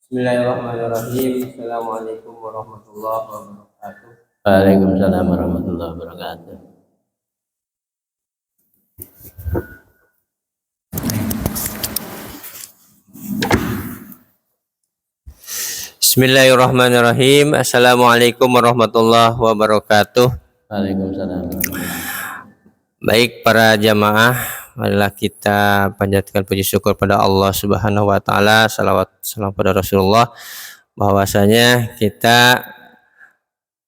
Bismillahirrahmanirrahim. Assalamualaikum warahmatullahi wabarakatuh. Waalaikumsalam warahmatullahi wabarakatuh. Bismillahirrahmanirrahim. Assalamualaikum warahmatullahi wabarakatuh. Waalaikumsalam. Baik para jamaah, marilah kita panjatkan puji syukur pada Allah Subhanahu wa taala, salawat salam pada Rasulullah, bahwasanya kita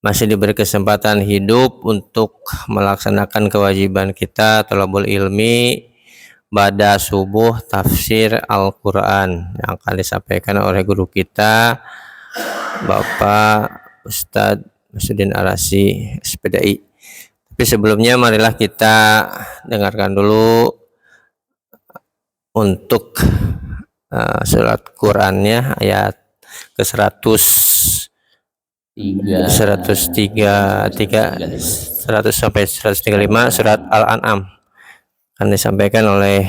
masih diberi kesempatan hidup untuk melaksanakan kewajiban kita thalabul ilmi pada subuh tafsir Al-Quran yang akan disampaikan oleh guru kita Bapak Ustadz Masudin Arasi SPDI. Tapi sebelumnya marilah kita dengarkan dulu untuk surat Qurannya ayat ke 100 sampai 135 surat Al-An'am akan disampaikan oleh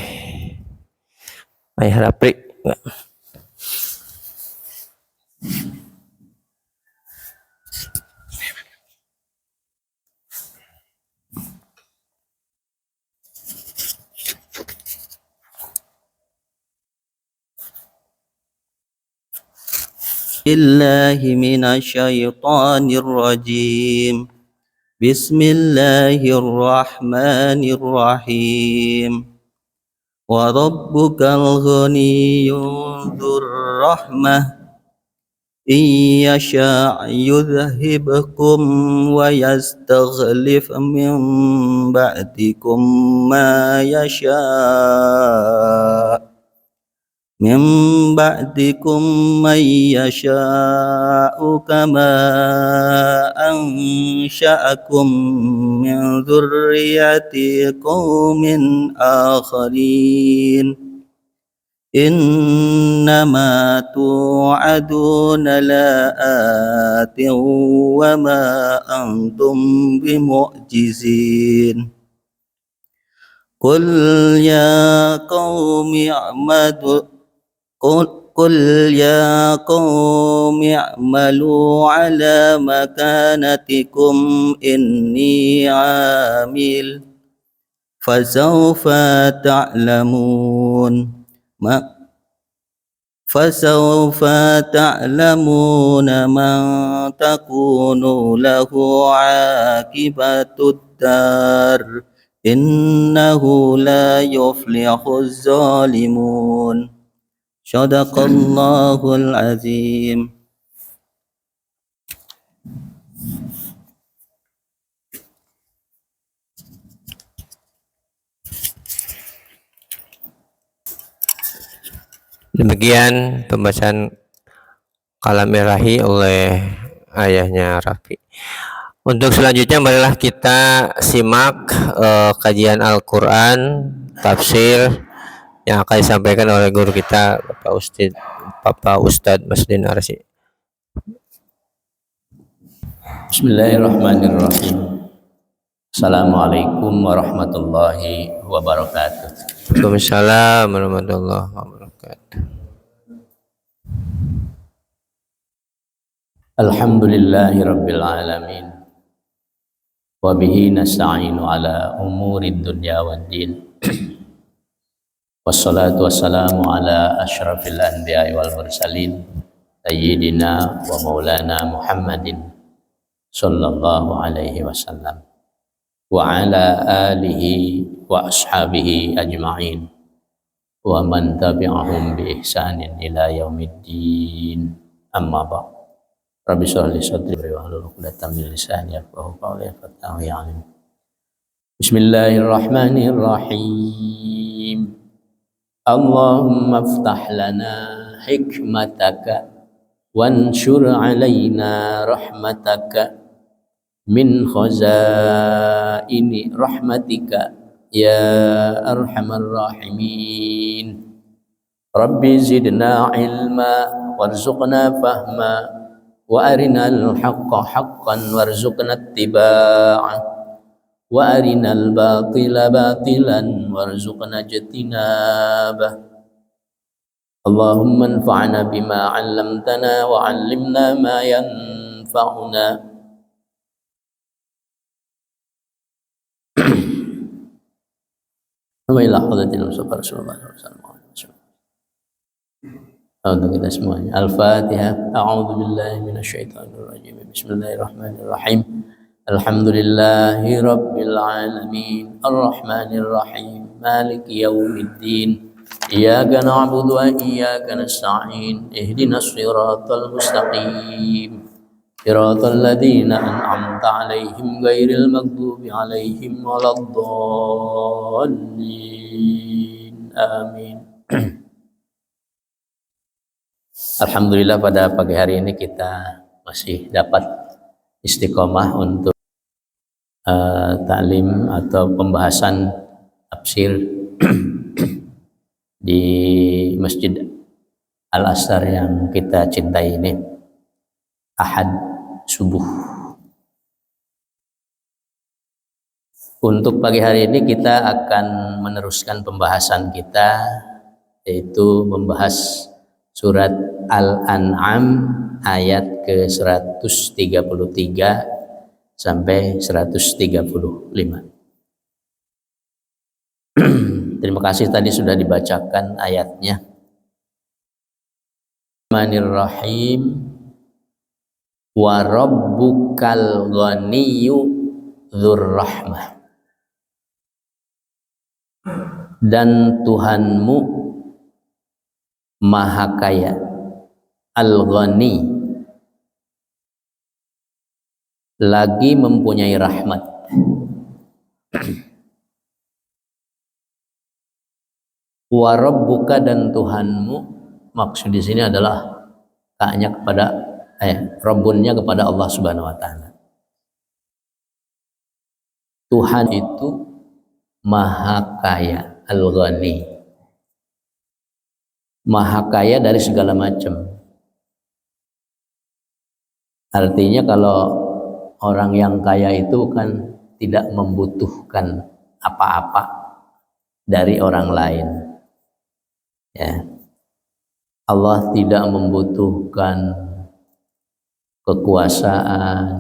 Ayah Rapri. Billahi minasyaitonir rajim. Bismillahirrahmanirrahim. Wa rabbukal ghaniyyun dzur rahmah iyasha' yudhhibukum wa yastakhlif min ba'dikum ma yasha' min ba'dikum man yasha'u kama ansha'akum min dzurriyyati qaumin akharin innama tu'aduna la'atin wa ma antum bimu'jizin qul ya qaumi a'madu قل يا قوم اعملوا على مكانتكم إني عامل فسوف تعلمون من تكون له عاقبة الدار إنه لا يفلح الظالمون. Shadaqallahul azim. Demikian pembacaan kalam Irahi oleh ayahnya Rafi. Untuk selanjutnya marilah kita simak kajian Al-Quran tafsir yang akan disampaikan oleh guru kita Bapak Ustadz Masudin Arasi. Bismillahirrahmanirrahim. Assalamualaikum warahmatullahi wabarakatuh. Waalaikumsalam warahmatullahi wabarakatuh. Alhamdulillahi rabbil alamin. Wa bihi nasta'inu ala umurid dunya waddin. Wassalatu wassalamu ala asyrafil anbiya'i wal mursalin sayyidina wa maulana Muhammadin sallallahu alaihi wasallam wa ala alihi wa ashabihi ajma'in wa man tabi'ahum bi ihsanin ila yaumiddin amma ba'd. Rabbi shrah li sadri wa hlul 'uqdatam min lisani yafqahu qawli fattahu ya'lam. Bismillahirrahmanirrahim. Allahumma aftah lana hikmataka wanshur alaina rahmataka min khazaini rahmatika ya arhamar rahimin. Rabbi zidna ilma warzuqna fahma wa arinal haqqa haqqan warzuqna ittiba'ah wa arinal batila batilan warzuqna ijtinabah. اللهم انفعنا بما علمتنا وعلمنا ما ينفعنا وإلى حضرة المصطفى رسول الله صلى الله عليه وسلم. Untuk kita semuanya. Al-Fatihah. A'udzu billahi minasyaitonir rajim. Bismillahirrahmanirrahim. Alhamdulillahi rabbil alamin. Arrahmanir rahim. Maliki yaumiddin. Iyyaka na'budu wa iyyaka nasta'in. Ihdinas siratal mustaqim. Siratal ladzina an'amta 'alaihim ghairil maghdubi 'alaihim waladdallin. Amin. Alhamdulillah pada pagi hari ini kita masih dapat istiqomah untuk taklim atau pembahasan tafsir di Masjid Al-Azhar yang kita cintai ini, Ahad subuh. Untuk pagi hari ini kita akan meneruskan pembahasan kita, yaitu membahas surat Al-An'am ayat ke-133 sampai 135. Terima kasih tadi sudah dibacakan ayatnya. Bismillahirrahmanirrahim. Wa rabbukal ghaniyyu dzur rahmah. Dan Tuhanmu Maha Kaya, Al-Ghani, lagi mempunyai rahmat. Wa rabbuka, dan Tuhanmu, maksud di sini adalah kaknya kepada Rabbunnya kepada Allah Subhanahu wa taala. Tuhan itu Maha Kaya, Al-Ghani. Maha kaya dari segala macam. Artinya kalau orang yang kaya itu kan tidak membutuhkan apa-apa dari orang lain. Ya. Allah tidak membutuhkan kekuasaan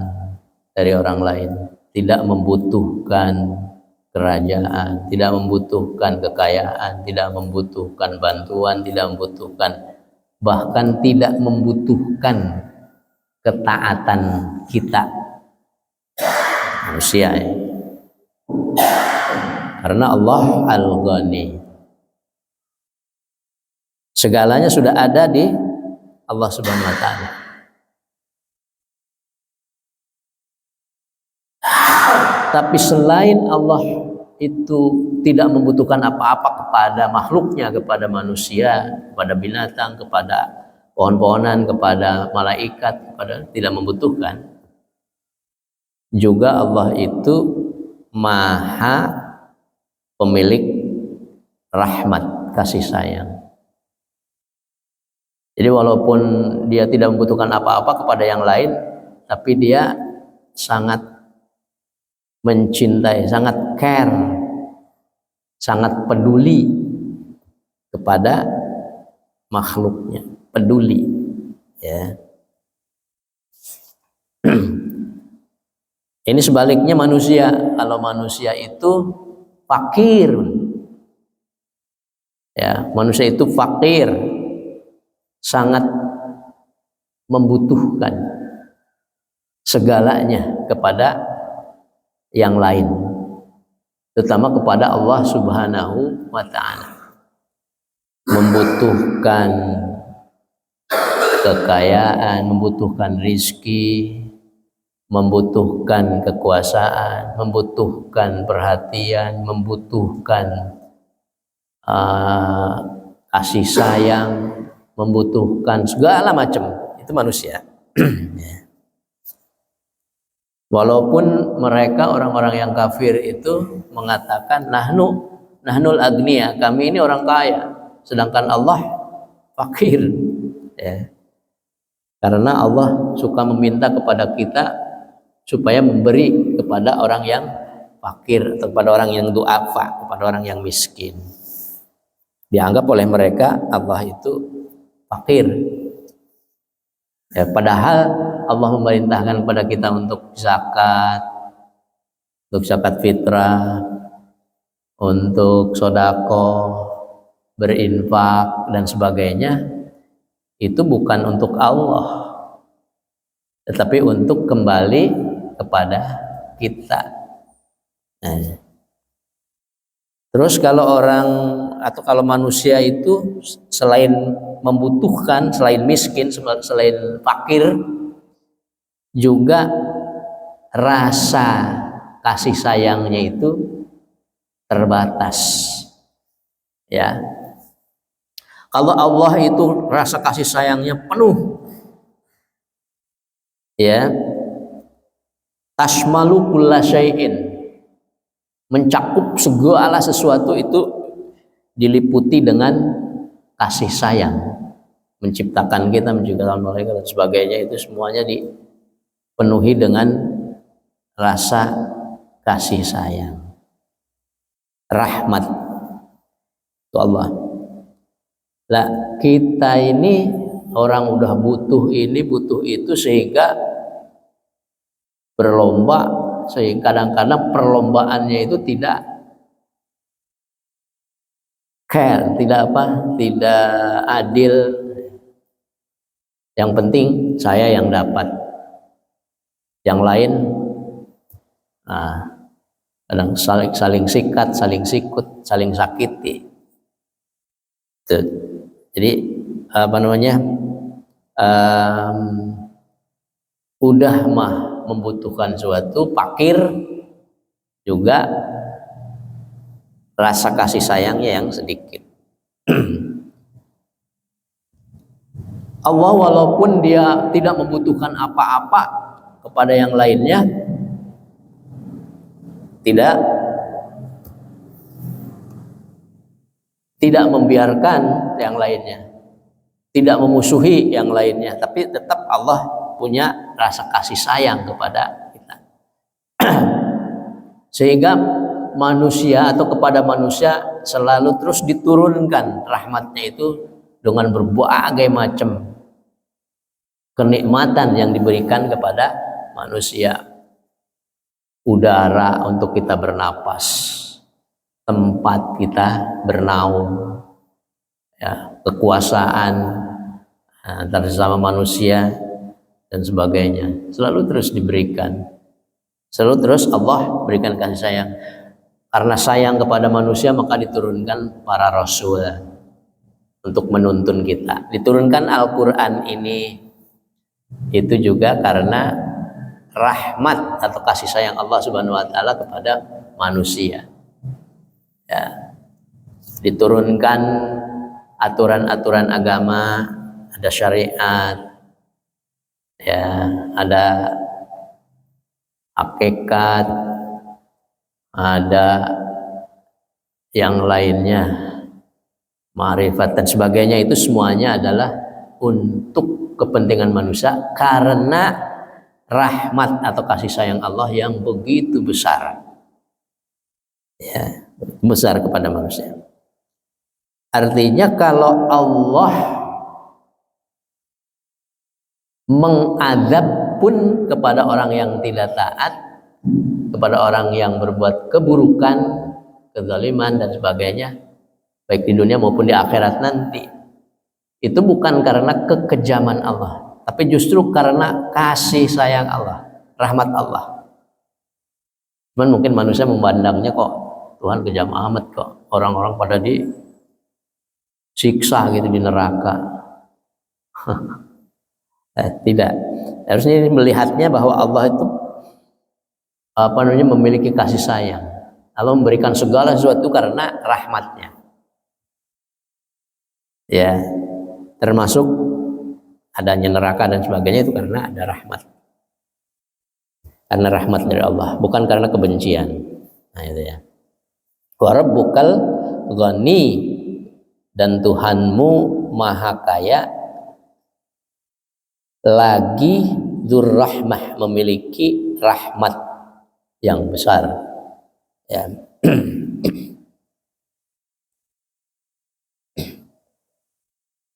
dari orang lain, tidak membutuhkan kerajaan, tidak membutuhkan kekayaan, tidak membutuhkan bantuan, tidak membutuhkan, bahkan tidak membutuhkan ketaatan kita manusia ya. Karena Allah Al-Ghani, segalanya sudah ada di Allah Subhanahu wa taala. Tapi selain Allah itu tidak membutuhkan apa-apa kepada makhluknya, kepada manusia, kepada binatang, kepada pohon-pohonan, kepada malaikat, kepada tidak membutuhkan. Juga Allah itu Maha pemilik rahmat, kasih sayang. Jadi walaupun dia tidak membutuhkan apa-apa kepada yang lain, tapi dia sangat mencintai, sangat care, sangat peduli kepada makhluknya, peduli ya. Ini sebaliknya manusia. Kalau manusia itu fakir ya, manusia itu fakir, sangat membutuhkan segalanya kepada yang lain, terutama kepada Allah Subhanahu wa ta'ala. Membutuhkan kekayaan, membutuhkan rizki, membutuhkan kekuasaan, membutuhkan perhatian, membutuhkan kasih sayang, membutuhkan segala macam. Itu manusia. Walaupun mereka orang-orang yang kafir itu mengatakan nahnul agniya, kami ini orang kaya, sedangkan Allah fakir ya. Karena Allah suka meminta kepada kita supaya memberi kepada orang yang fakir atau kepada orang yang du'afa, kepada orang yang miskin. Dianggap oleh mereka Allah itu fakir. Ya, padahal Allah memerintahkan kepada kita untuk zakat fitrah, untuk sodako, berinfak dan sebagainya. Itu bukan untuk Allah, tetapi untuk kembali kepada kita. Nah, terus kalau orang atau kalau manusia itu selain membutuhkan, selain miskin, selain fakir, juga rasa kasih sayangnya itu terbatas. Ya. Kalau Allah itu rasa kasih sayangnya penuh, ya, tasmalu kulla syai'in, mencakup segala sesuatu itu diliputi dengan kasih sayang, menciptakan kita, menciptakan mereka dan sebagainya, itu semuanya dipenuhi dengan rasa kasih sayang, rahmat itu Allah. Lah kita ini orang udah butuh ini butuh itu, sehingga berlomba, sehingga kadang-kadang perlombaannya itu tidak care, tidak adil. Yang penting saya yang dapat, yang lain kadang saling sikat, saling sikut, saling sakiti. Jadi udah mah membutuhkan suatu, fakir juga rasa kasih sayangnya yang sedikit. Allah walaupun dia tidak membutuhkan apa-apa kepada yang lainnya, tidak membiarkan yang lainnya, tidak memusuhi yang lainnya, tapi tetap Allah punya rasa kasih sayang kepada kita. Sehingga manusia atau kepada manusia selalu terus diturunkan rahmatnya itu dengan berbagai macam kenikmatan yang diberikan kepada manusia. Udara untuk kita bernapas, tempat kita bernaung, ya, kekuasaan antara sesama manusia dan sebagainya, selalu terus diberikan, selalu terus Allah berikan kasih sayang. Karena sayang kepada manusia maka diturunkan para rasul untuk menuntun kita. Diturunkan Al-Quran ini itu juga karena rahmat atau kasih sayang Allah Subhanahu wa taala kepada manusia. Ya. Diturunkan aturan-aturan agama, ada syariat, ya, ada hakikat, ada yang lainnya, ma'rifat dan sebagainya. Itu semuanya adalah untuk kepentingan manusia karena rahmat atau kasih sayang Allah yang begitu besar, ya, besar kepada manusia. Artinya kalau Allah mengadab pun kepada orang yang tidak taat, kepada orang yang berbuat keburukan, kezaliman dan sebagainya, baik di dunia maupun di akhirat nanti, itu bukan karena kekejaman Allah, tapi justru karena kasih sayang Allah, rahmat Allah. Cuman mungkin manusia memandangnya, kok Tuhan kejam amat, kok orang-orang pada disiksa gitu di neraka. Tidak, harusnya melihatnya bahwa Allah itu memiliki kasih sayang. Allah memberikan segala sesuatu karena rahmatnya, ya, termasuk adanya neraka dan sebagainya itu karena ada rahmat, karena rahmat dari Allah, bukan karena kebencian. Nah itu ya. Wa rabbukal ghani, dan Tuhanmu maha kaya lagi dzurrahmah, memiliki rahmat yang besar, ya.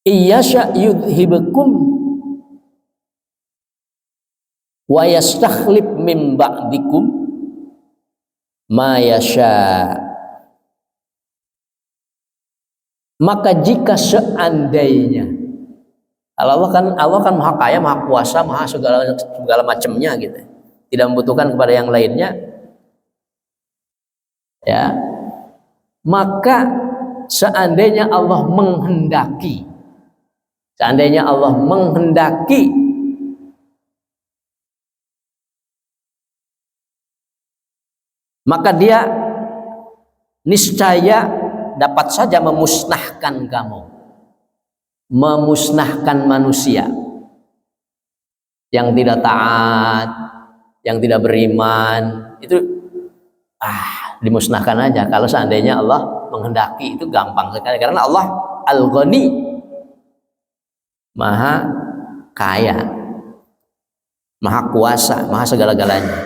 Iyasha yudhibukum wa yastakhlif min ba'dikum ma yasha. Maka jika seandainya Allah kan maha kaya, maha kuasa, maha segala macamnya gitu, tidak membutuhkan kepada yang lainnya, ya, maka seandainya Allah menghendaki, maka dia niscaya dapat saja memusnahkan kamu, memusnahkan manusia yang tidak taat, yang tidak beriman, itu dimusnahkan aja. Kalau seandainya Allah menghendaki, itu gampang sekali, karena Allah Al-Ghani, maha kaya, maha kuasa, maha segala-galanya.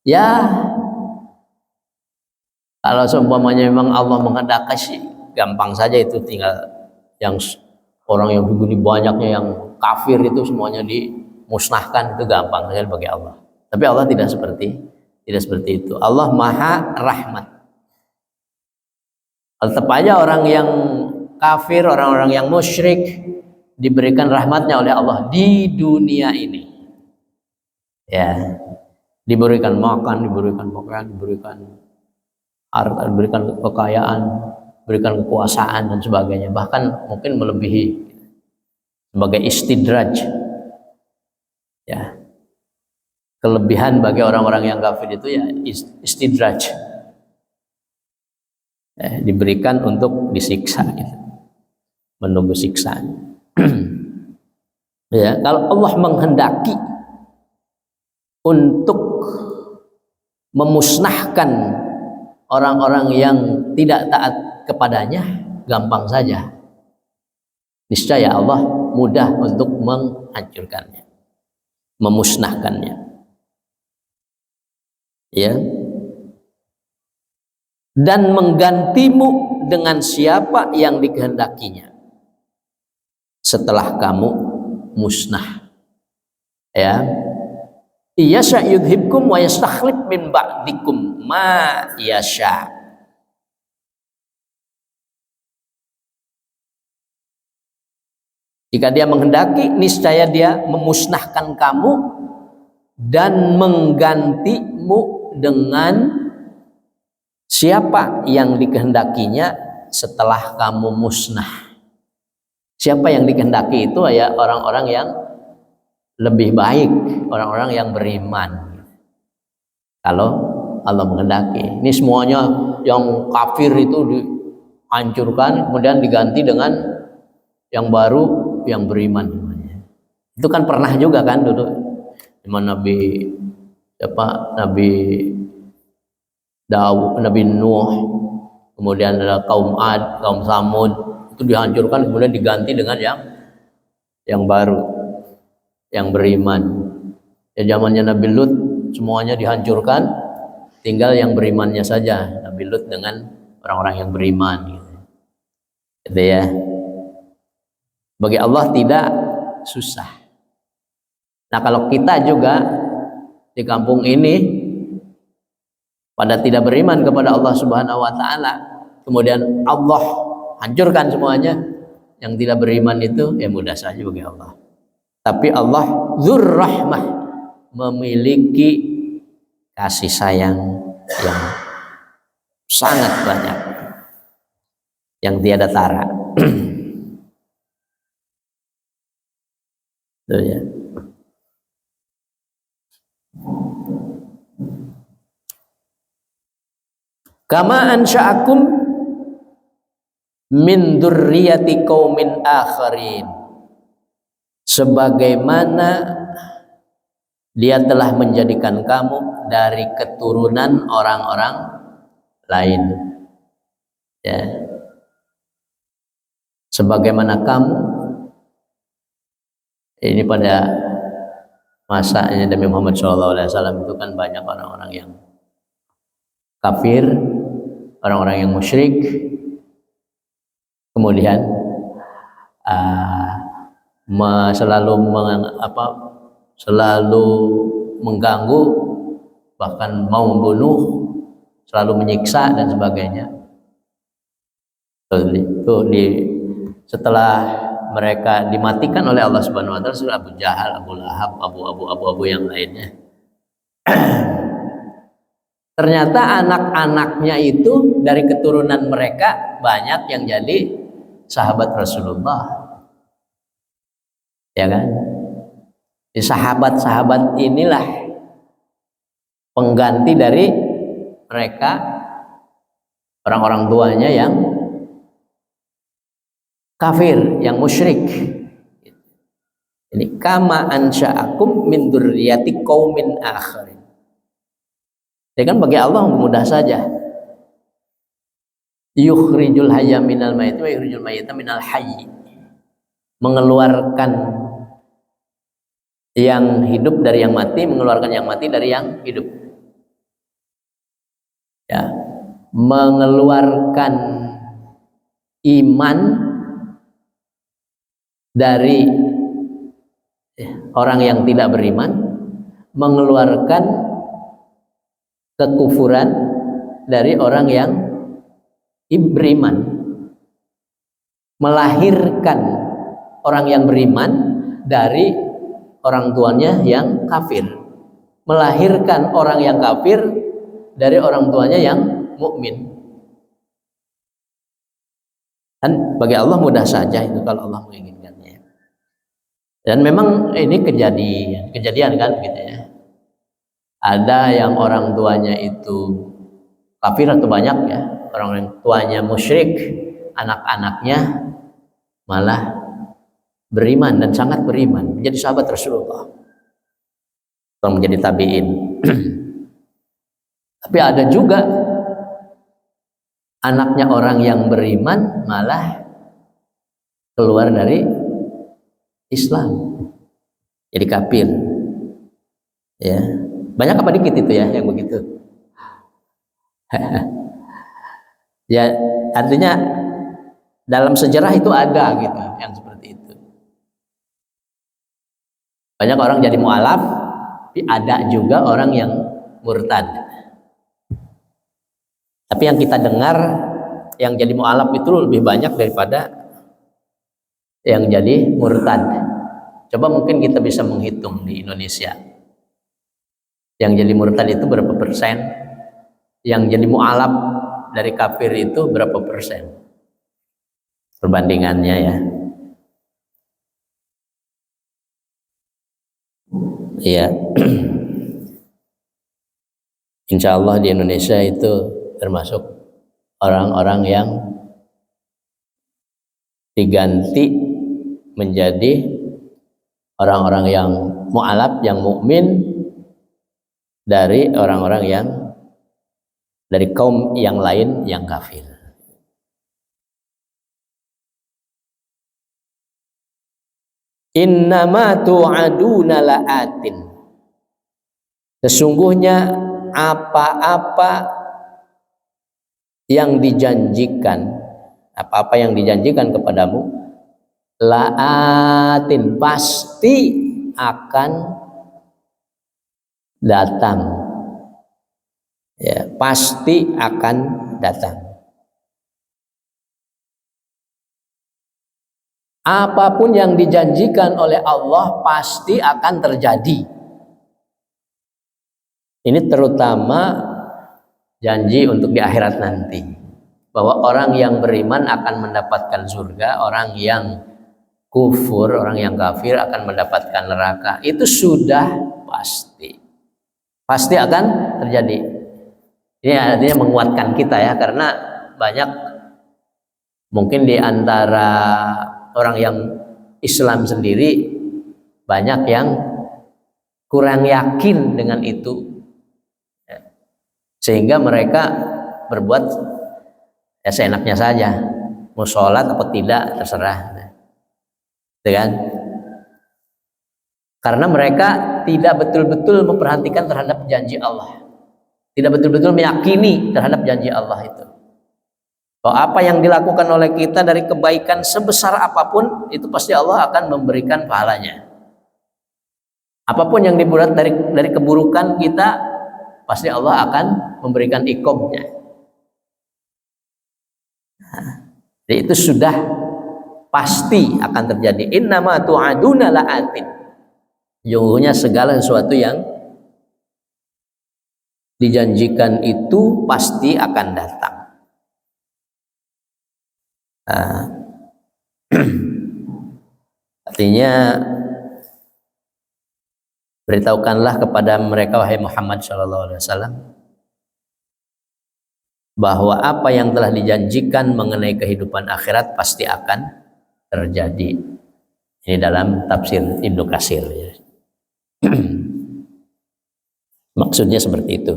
Ya, kalau seumpamanya memang Allah menghendaki sih gampang saja, itu tinggal yang orang yang begini banyaknya yang kafir itu semuanya dimusnahkan, itu gampang sekali bagi Allah. Tapi Allah tidak seperti itu. Allah maha rahmat. Tetap aja orang yang kafir, orang-orang yang musyrik diberikan rahmatnya oleh Allah di dunia ini, ya, diberikan makan, diberikan pakaian, diberikan harta, diberikan kekayaan, diberikan kekuasaan dan sebagainya, bahkan mungkin melebihi, sebagai istidraj, ya, kelebihan bagi orang-orang yang kafir itu ya istidraj, diberikan untuk disiksa, gitu, menunggu siksaan. Ya, kalau Allah menghendaki untuk memusnahkan orang-orang yang tidak taat kepadanya, gampang saja. Niscaya Allah mudah untuk menghancurkannya, memusnahkannya. Ya. Dan menggantimu dengan siapa yang dikehendakinya setelah kamu musnah. Ya. Iyasha yudhibkum wa yastakhlif min ba'dikum ma yasha. Jika dia menghendaki, niscaya dia memusnahkan kamu dan menggantimu dengan siapa yang dikehendakinya setelah kamu musnah. Siapa yang dikehendaki itu ya orang-orang yang lebih baik, orang-orang yang beriman. Kalau Allah menghendaki, ini semuanya yang kafir itu dihancurkan, kemudian diganti dengan yang baru, yang beriman. Itu kan pernah juga kan dulu, dimana Nabi Daud, Nabi Nuh, kemudian ada kaum Ad, kaum Samud, itu dihancurkan, kemudian diganti dengan yang baru, yang beriman. Ya, zamannya Nabi Lut semuanya dihancurkan, tinggal yang berimannya saja, Nabi Lut dengan orang-orang yang beriman, gitu ya. Bagi Allah tidak susah. Nah, kalau kita juga di kampung ini pada tidak beriman kepada Allah Subhanahu wa taala, kemudian Allah hancurkan semuanya, yang tidak beriman itu ya mudah saja bagi Allah. Tapi Allah Dzur-Rahmah, memiliki kasih sayang yang sangat banyak, yang tiada tara. Itu ya. Kama ansha'akum min dzurriyyati qaumin akharin, sebagaimana dia telah menjadikan kamu dari keturunan orang-orang lain, ya, sebagaimana kamu ini pada masanya Nabi Muhammad SAW itu kan banyak orang-orang yang kafir, orang-orang yang musyrik, kemudian selalu mengganggu, bahkan mau membunuh, selalu menyiksa dan sebagainya. Setelah mereka dimatikan oleh Allah Subhanahu wa taala, surah Abu Jahal, Abu Lahab, Abu yang lainnya. Ternyata anak-anaknya itu dari keturunan mereka banyak yang jadi sahabat Rasulullah. Ya kan? Di sahabat-sahabat inilah pengganti dari mereka, orang-orang tuanya yang kafir, yang musyrik. Ini kama ansha'akum min dzurriyyati qaumin akharin. Ya kan, bagi Allah mudah saja. Yukhrijul hayya minal mayyit wa yukhrijul mayyita minal hayy. Mengeluarkan yang hidup dari yang mati, mengeluarkan yang mati dari yang hidup. Ya, mengeluarkan iman dari orang yang tidak beriman, mengeluarkan kekufuran dari orang yang beriman, melahirkan orang yang beriman dari orang tuanya yang kafir, melahirkan orang yang kafir dari orang tuanya yang mukmin. Dan bagi Allah mudah saja itu kalau Allah menginginkannya. Dan memang ini kejadian kan gitu ya. Ada yang orang tuanya itu kafir atau banyak ya, orang tuanya musyrik, anak-anaknya malah beriman dan sangat beriman, menjadi sahabat Rasulullah atau menjadi tabi'in. Tapi ada juga anaknya orang yang beriman malah keluar dari Islam, jadi kafir. Ya, banyak apa dikit itu ya yang begitu. Ya, artinya dalam sejarah itu ada gitu yang seperti itu. Banyak orang jadi mu'alaf, tapi ada juga orang yang murtad. Tapi yang kita dengar yang jadi mu'alaf itu lebih banyak daripada yang jadi murtad. Coba mungkin kita bisa menghitung di Indonesia. Yang jadi murtad itu berapa persen? Yang jadi mu'alaf dari kafir itu berapa persen? Perbandingannya ya. Iya. Insya Allah di Indonesia itu termasuk orang-orang yang diganti menjadi orang-orang yang mu'alaf, yang mukmin dari orang-orang yang dari kaum yang lain yang kafir. Innama tu'aduna la'atin. Sesungguhnya apa-apa yang dijanjikan, apa-apa yang dijanjikan kepadamu, la'atin, pasti akan datang. Ya, pasti akan datang. Apapun yang dijanjikan oleh Allah pasti akan terjadi. Ini terutama janji untuk di akhirat nanti, bahwa orang yang beriman akan mendapatkan surga, orang yang kufur, orang yang kafir akan mendapatkan neraka. Itu sudah pasti akan terjadi. Ini artinya menguatkan kita ya, karena banyak mungkin di antara orang yang Islam sendiri banyak yang kurang yakin dengan itu, sehingga mereka berbuat ya seenaknya saja, mau sholat atau tidak terserah, kan? Karena mereka tidak betul-betul memperhatikan terhadap janji Allah, tidak betul-betul meyakini terhadap janji Allah itu. Bahwa apa yang dilakukan oleh kita dari kebaikan sebesar apapun, itu pasti Allah akan memberikan pahalanya. Apapun yang dibuat dari keburukan kita, pasti Allah akan memberikan iqobnya. Jadi itu sudah pasti akan terjadi. Innama tu'aduna la'atin. Sesungguhnya segala sesuatu yang dijanjikan itu pasti akan datang. Artinya, beritahukanlah kepada mereka, wahai Muhammad SAW, bahwa apa yang telah dijanjikan mengenai kehidupan akhirat pasti akan terjadi. Ini dalam tafsir Ibnu Katsir. Maksudnya seperti itu.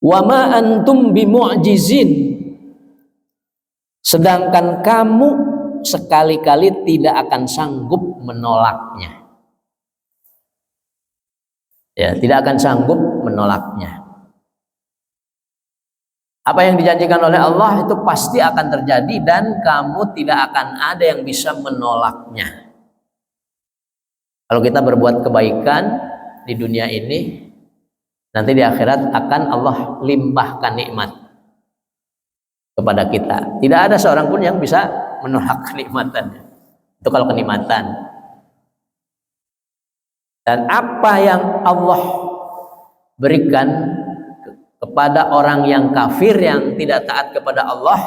Wa ma antum bimu'jizin. Sedangkan kamu sekali-kali tidak akan sanggup menolaknya. Ya, tidak akan sanggup menolaknya. Apa yang dijanjikan oleh Allah itu pasti akan terjadi dan kamu tidak akan ada yang bisa menolaknya. Kalau kita berbuat kebaikan di dunia ini, nanti di akhirat akan Allah limpahkan nikmat kepada kita. Tidak ada seorang pun yang bisa menolak kenikmatannya. Itu kalau kenikmatan. Dan apa yang Allah berikan kepada orang yang kafir yang tidak taat kepada Allah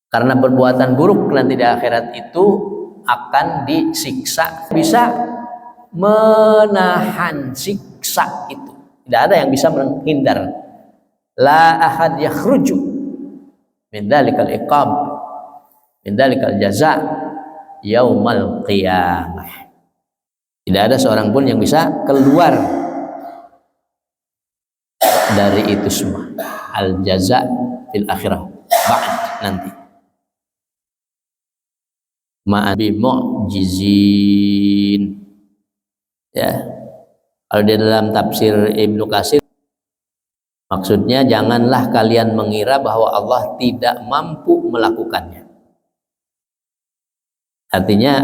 karena perbuatan buruk nanti di akhirat itu akan disiksa, bisa menahan siksa itu. Tidak ada yang bisa menghindar. La ahad yakhruju min dalikal iqab min dalikal jaza yaumal qiyamah. Tidak ada seorang pun yang bisa keluar dari itu semua. Al jaza fil akhirah ba'd, nanti. Ma'abi mu'jizin. Ya. Kalau di dalam tafsir Ibnu Katsir, maksudnya janganlah kalian mengira bahwa Allah tidak mampu melakukannya. Artinya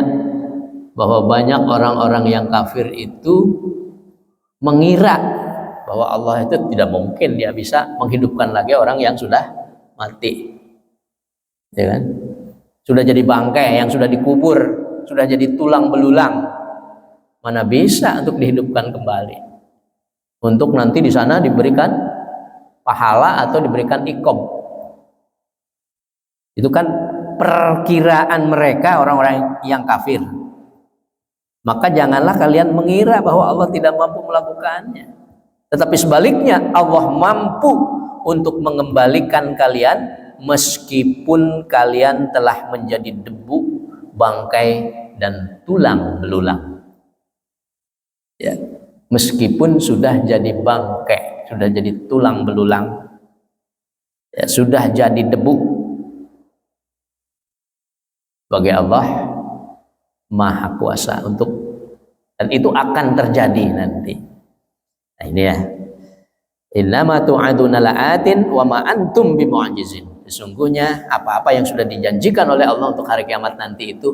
bahwa banyak orang-orang yang kafir itu mengira bahwa Allah itu tidak mungkin dia bisa menghidupkan lagi orang yang sudah mati, ya kan? Sudah jadi bangkai, yang sudah dikubur, sudah jadi tulang belulang, mana bisa untuk dihidupkan kembali, untuk nanti di sana diberikan pahala atau diberikan iqab. Itu kan perkiraan mereka, orang-orang yang kafir. Maka janganlah kalian mengira bahwa Allah tidak mampu melakukannya. Tetapi sebaliknya, Allah mampu untuk mengembalikan kalian meskipun kalian telah menjadi debu, bangkai, dan tulang belulang. Ya, meskipun sudah jadi bangkai, sudah jadi tulang belulang, ya, sudah jadi debu, bagi Allah Maha Kuasa untuk, dan itu akan terjadi nanti. Nah, ini ya. Innama tu'aduna la'atin wa ma antum bimu'jizin. Sesungguhnya apa-apa yang sudah dijanjikan oleh Allah untuk hari kiamat nanti itu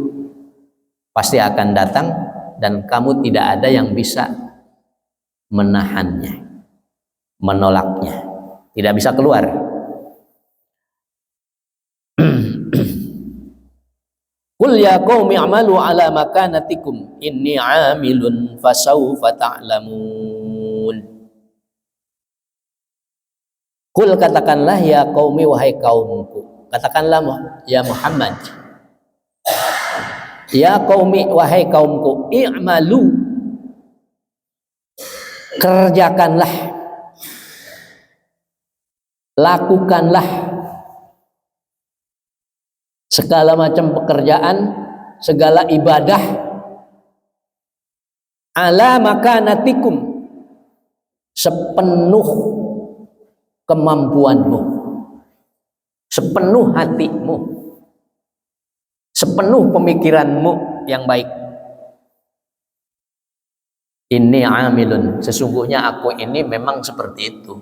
pasti akan datang dan kamu tidak ada yang bisa menahannya, menolaknya. Tidak bisa keluar. Qul ya qaumi i'malu ala makanatikum inni 'amilun fasawfa ta'lamun. Qul, katakanlah ya qaumi, wahai kaumku. Katakanlah ya Muhammad, ya qaumi, wahai kaumku, i'malu, kerjakanlah, lakukanlah segala macam pekerjaan, segala ibadah, ala makanatikum, sepenuh kemampuanmu, sepenuh hatimu, sepenuh pemikiranmu yang baik. Inni amilun, sesungguhnya aku ini memang seperti itu.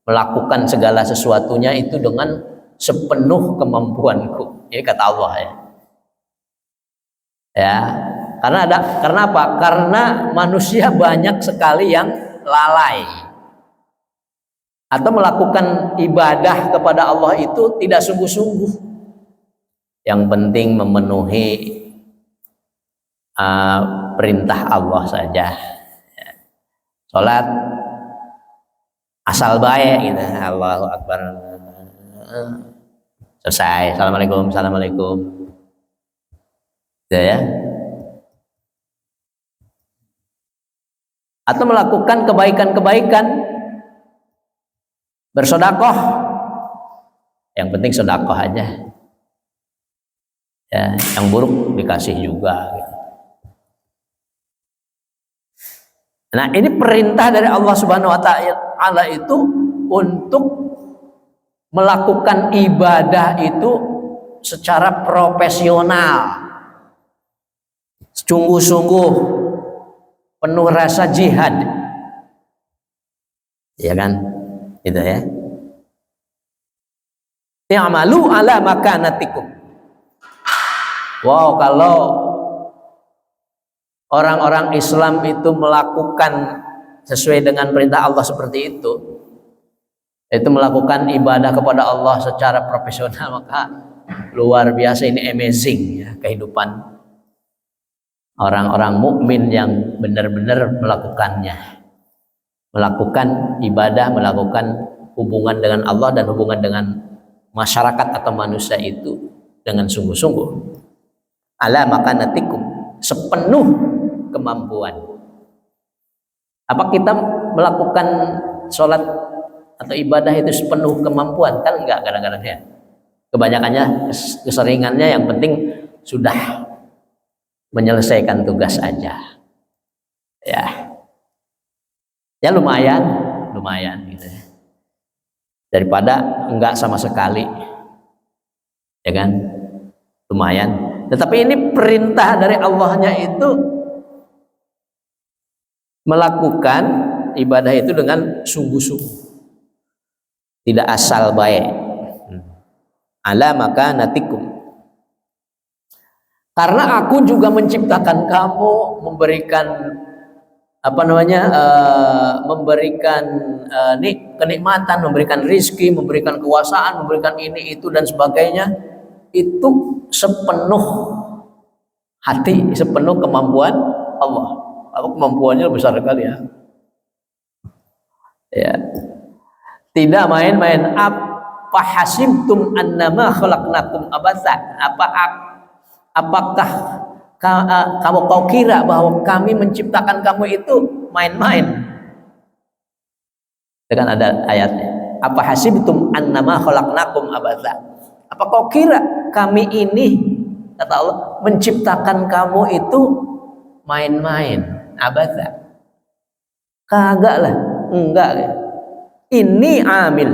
melakukan segala sesuatunya itu dengan sepenuh kemampuanku. Ini kata Allah ya. Ya, karena apa? Karena manusia banyak sekali yang lalai atau melakukan ibadah kepada Allah itu tidak sungguh-sungguh. Yang penting memenuhi perintah Allah saja. Salat asal baik gitu. Allahu Akbar. Selesai. Assalamualaikum, assalamualaikum. Ya. Atau melakukan kebaikan-kebaikan, bersedekah. Yang penting sedekah aja. Ya, yang buruk dikasih juga. Nah, ini perintah dari Allah Subhanahu wa taala itu untuk melakukan ibadah itu secara profesional, sungguh-sungguh, penuh rasa jihad, ya kan, gitu ya. I'malu ala makanatikum. Wow, kalau orang-orang Islam itu melakukan sesuai dengan perintah Allah seperti itu melakukan ibadah kepada Allah secara profesional, maka luar biasa, ini amazing ya kehidupan orang-orang mukmin yang benar-benar melakukan ibadah, melakukan hubungan dengan Allah dan hubungan dengan masyarakat atau manusia itu dengan sungguh-sungguh. Ala makanatikum, sepenuh kemampuan. Apa kita melakukan sholat atau ibadah itu sepenuh kemampuan? Kan enggak, kadang-kadang ya. Kebanyakannya, keseringannya yang penting sudah menyelesaikan tugas aja. Ya lumayan gitu ya. Daripada enggak sama sekali. Ya kan? Lumayan. Tetapi ini perintah dari Allahnya itu melakukan ibadah itu dengan sungguh-sungguh, tidak asal baik. Ala makanatikum, karena aku juga menciptakan kamu, memberikan memberikan kenikmatan, memberikan rizki, memberikan kekuasaan, memberikan ini itu dan sebagainya, itu sepenuh hati, sepenuh kemampuan Allah. Apa kemampuannya besar sekali ya. Tidak main-main. Apa hasibtum annama khalaqnakum abatsa? Apakah kau kira bahwa kami menciptakan kamu itu main-main? Dengan ada ayatnya. Apa hasibtum annama khalaqnakum abatsa? Apa kau kira kami ini, kata Allah, menciptakan kamu itu main-main, abatsa? Kagak lah, enggak. Ini amil,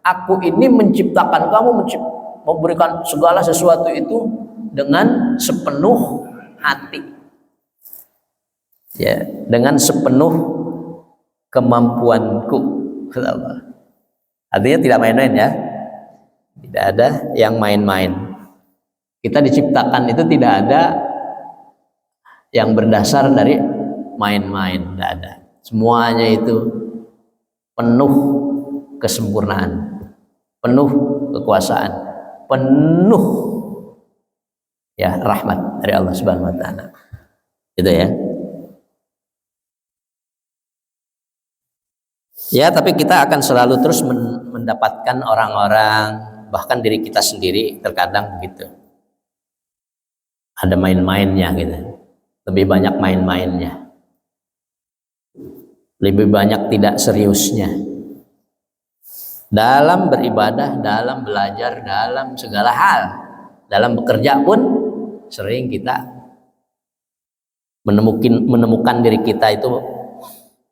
aku ini menciptakan kamu, memberikan segala sesuatu itu dengan sepenuh hati, ya, dengan sepenuh kemampuanku. Artinya tidak main-main ya. Tidak ada yang main-main. Kita diciptakan itu tidak ada yang berdasar dari main-main, tidak ada. Semuanya itu penuh kesempurnaan, penuh kekuasaan, penuh ya rahmat dari Allah Subhanahu wa taala. Gitu ya. Ya, tapi kita akan selalu terus mendapatkan orang-orang, bahkan diri kita sendiri terkadang begitu. Ada main-mainnya gitu. Lebih banyak main-mainnya. Lebih banyak tidak seriusnya. Dalam beribadah, dalam belajar, dalam segala hal. Dalam bekerja pun sering kita menemukan diri kita itu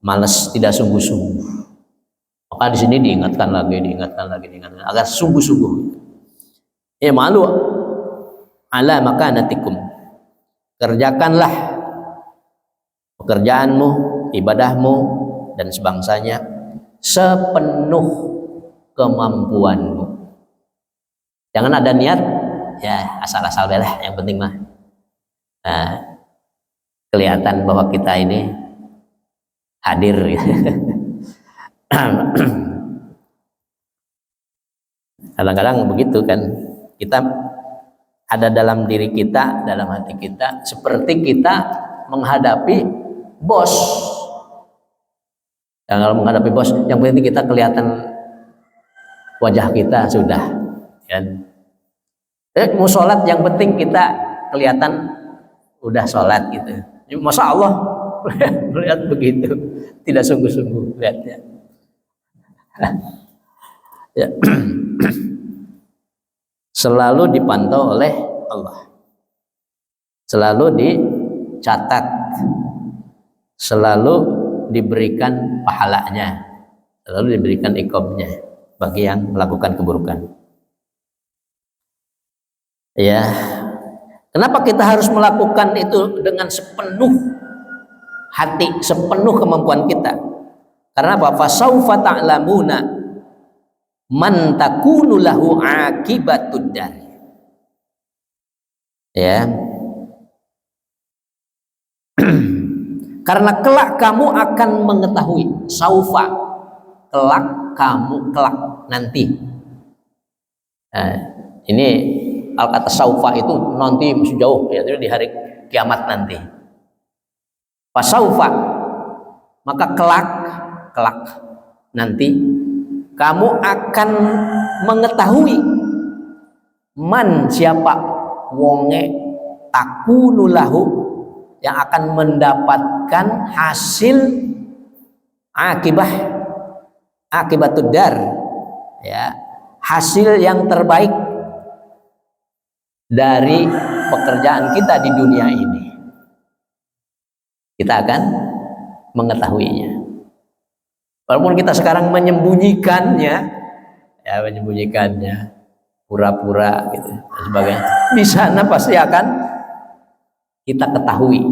malas, tidak sungguh-sungguh. Maka di sini diingatkan lagi agar sungguh-sungguh. Ya malu ala makanatikum. Kerjakanlah pekerjaanmu, ibadahmu dan sebangsanya sepenuh kemampuanmu. Jangan ada niat ya asal-asal belah, yang penting mah kelihatan bahwa kita ini hadir gitu. Kadang-kadang begitu kan, kita ada dalam diri kita, dalam hati kita, seperti kita menghadapi bos. Dan kalau menghadapi bos, yang penting kita kelihatan wajah kita sudah kan. Mau sholat yang penting kita kelihatan udah sholat gitu. Masya Allah melihat begitu, tidak sungguh-sungguh lihatnya. Ya. Selalu dipantau oleh Allah, selalu dicatat, selalu diberikan pahalanya, selalu diberikan iqabnya bagi yang melakukan keburukan. Ya, kenapa kita harus melakukan itu dengan sepenuh hati, sepenuh kemampuan kita? Karena apa? Fasaufa ta'lamuna man takunu lahu akibatud dar. Ya. Karena kelak kamu akan mengetahui, saufa, kelak kamu, kelak nanti. Nah, ini kata saufa itu nanti masih jauh, ya, itu di hari kiamat nanti. Fasaufa, maka kelak nanti kamu akan mengetahui man, siapa, wonge takunu lahu, yang akan mendapatkan hasil akibatud dar, ya, hasil yang terbaik dari pekerjaan kita di dunia ini. Kita akan mengetahuinya. Walaupun kita sekarang menyembunyikannya, ya, pura-pura gitu dan sebagainya, di sana pasti akan kita ketahui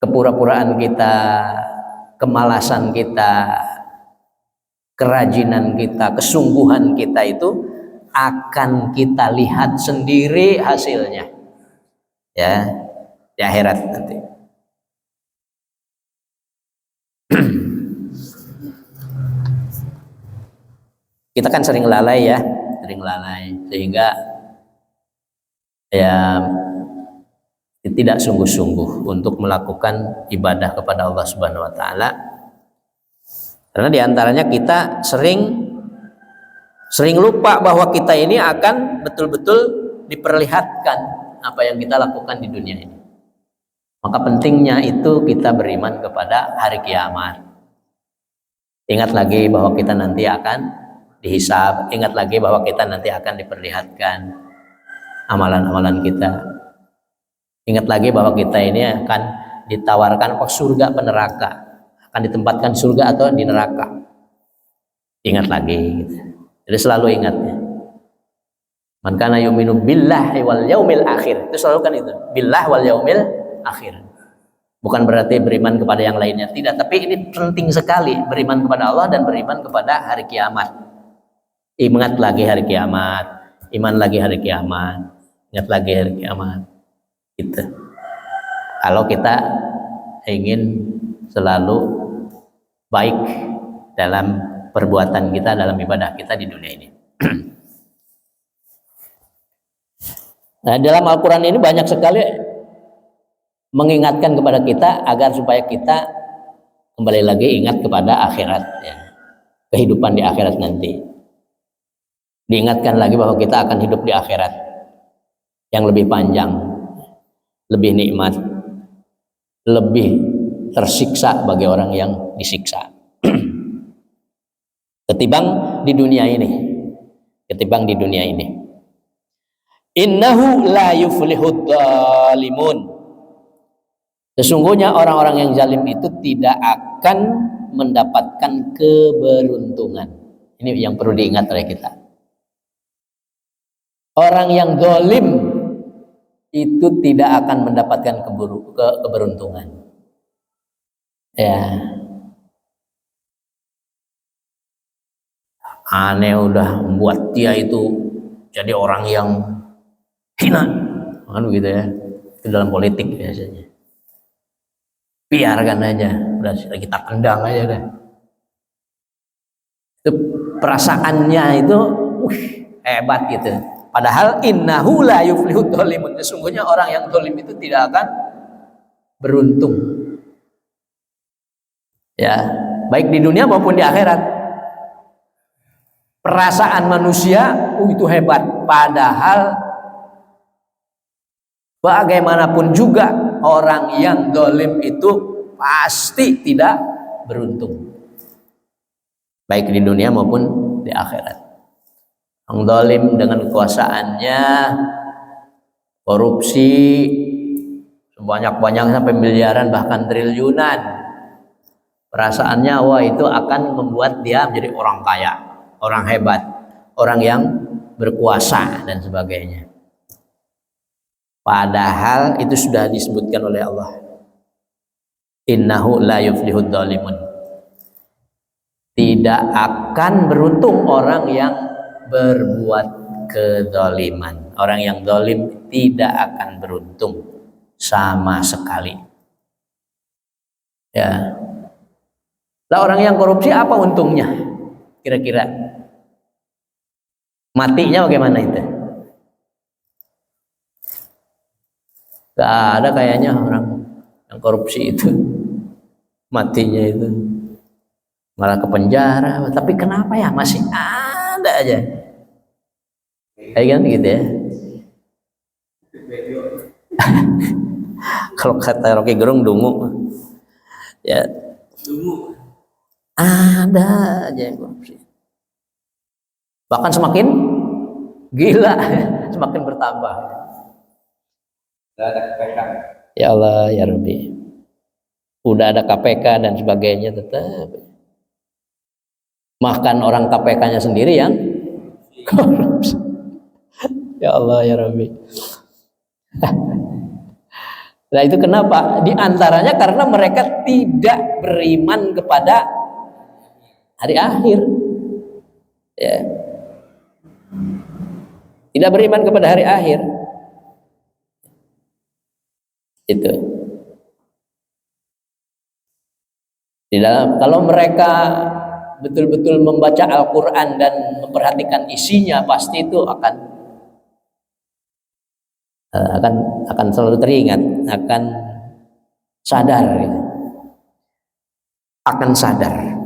kepura-puraan kita, kemalasan kita, kerajinan kita, kesungguhan kita itu akan kita lihat sendiri hasilnya, ya, di akhirat nanti. Kita kan sering lalai sehingga ya tidak sungguh-sungguh untuk melakukan ibadah kepada Allah Subhanahu wa taala. Karena diantaranya kita sering lupa bahwa kita ini akan betul-betul diperlihatkan apa yang kita lakukan di dunia ini. Maka pentingnya itu kita beriman kepada hari kiamat. Ingat lagi bahwa kita nanti akan dihisab, ingat lagi bahwa kita nanti akan diperlihatkan amalan-amalan kita. Ingat lagi bahwa kita ini akan ditawarkan surga atau neraka, akan ditempatkan surga atau di neraka. Ingat lagi gitu. Jadi selalu ingatnya. Man kana yu'minu billahi wal yaumil akhir. Itu selalu kan itu, billah wal yaumil akhir. Bukan berarti beriman kepada yang lainnya, tidak, tapi ini penting sekali, beriman kepada Allah dan beriman kepada hari kiamat. Ingat lagi hari kiamat, iman lagi hari kiamat, ingat lagi hari kiamat. Gitu. Kalau kita ingin selalu baik dalam perbuatan kita, dalam ibadah kita di dunia ini. Nah, dalam Al-Quran ini banyak sekali mengingatkan kepada kita agar supaya kita kembali lagi ingat kepada akhirat, ya, kehidupan di akhirat nanti. Diingatkan lagi bahwa kita akan hidup di akhirat yang lebih panjang, lebih nikmat, lebih tersiksa bagi orang yang disiksa ketimbang di dunia ini. Innahu la yuflihud dhalimun. Sesungguhnya orang-orang yang zalim itu tidak akan mendapatkan keberuntungan. Ini yang perlu diingat oleh kita. Orang yang zalim itu tidak akan mendapatkan keberuntungan. Ya. aneh udah membuat dia itu jadi orang yang hina, kan begitu ya. Itu dalam politik biasanya. Biarkan aja, udah kita tendang aja deh. Itu perasaannya itu hebat gitu. Padahal innahu la yuflihud dhalimun. Sesungguhnya orang yang zalim itu tidak akan beruntung. Ya, baik di dunia maupun di akhirat. Perasaan manusia itu hebat, padahal bagaimanapun juga orang yang zalim itu pasti tidak beruntung. Baik di dunia maupun di akhirat. Orang zalim dengan kekuasaannya, korupsi sebanyak-banyaknya sampai miliaran bahkan triliunan, perasaannya wah itu akan membuat dia menjadi orang kaya, orang hebat, orang yang berkuasa dan sebagainya. Padahal itu sudah disebutkan oleh Allah, innahu la yuflihud dhalimun. Tidak akan beruntung orang yang berbuat kedzaliman. Orang yang zalim tidak akan beruntung sama sekali. Ya. Lah orang yang korupsi apa untungnya? Kira-kira matinya bagaimana itu? Gak ada kayaknya orang yang korupsi itu matinya itu malah ke penjara. Tapi kenapa ya masih ada aja? Kayak kan gitu ya. Kalau kata Rocky Gerung dungu, ya ada aja yang korupsi. Bahkan semakin gila, semakin bertambah. Ya Allah ya Rabbi, udah ada KPK dan sebagainya tetap. Bahkan orang KPK-nya sendiri yang korupsi. Ya Allah ya Rabbi. Nah itu kenapa? Di antaranya karena mereka tidak beriman kepada hari akhir. Ya. Tidak beriman kepada hari akhir. Itu. Di dalam, kalau mereka betul-betul membaca Al-Quran dan memperhatikan isinya, pasti itu akan selalu teringat, akan sadar, gitu. Akan sadar.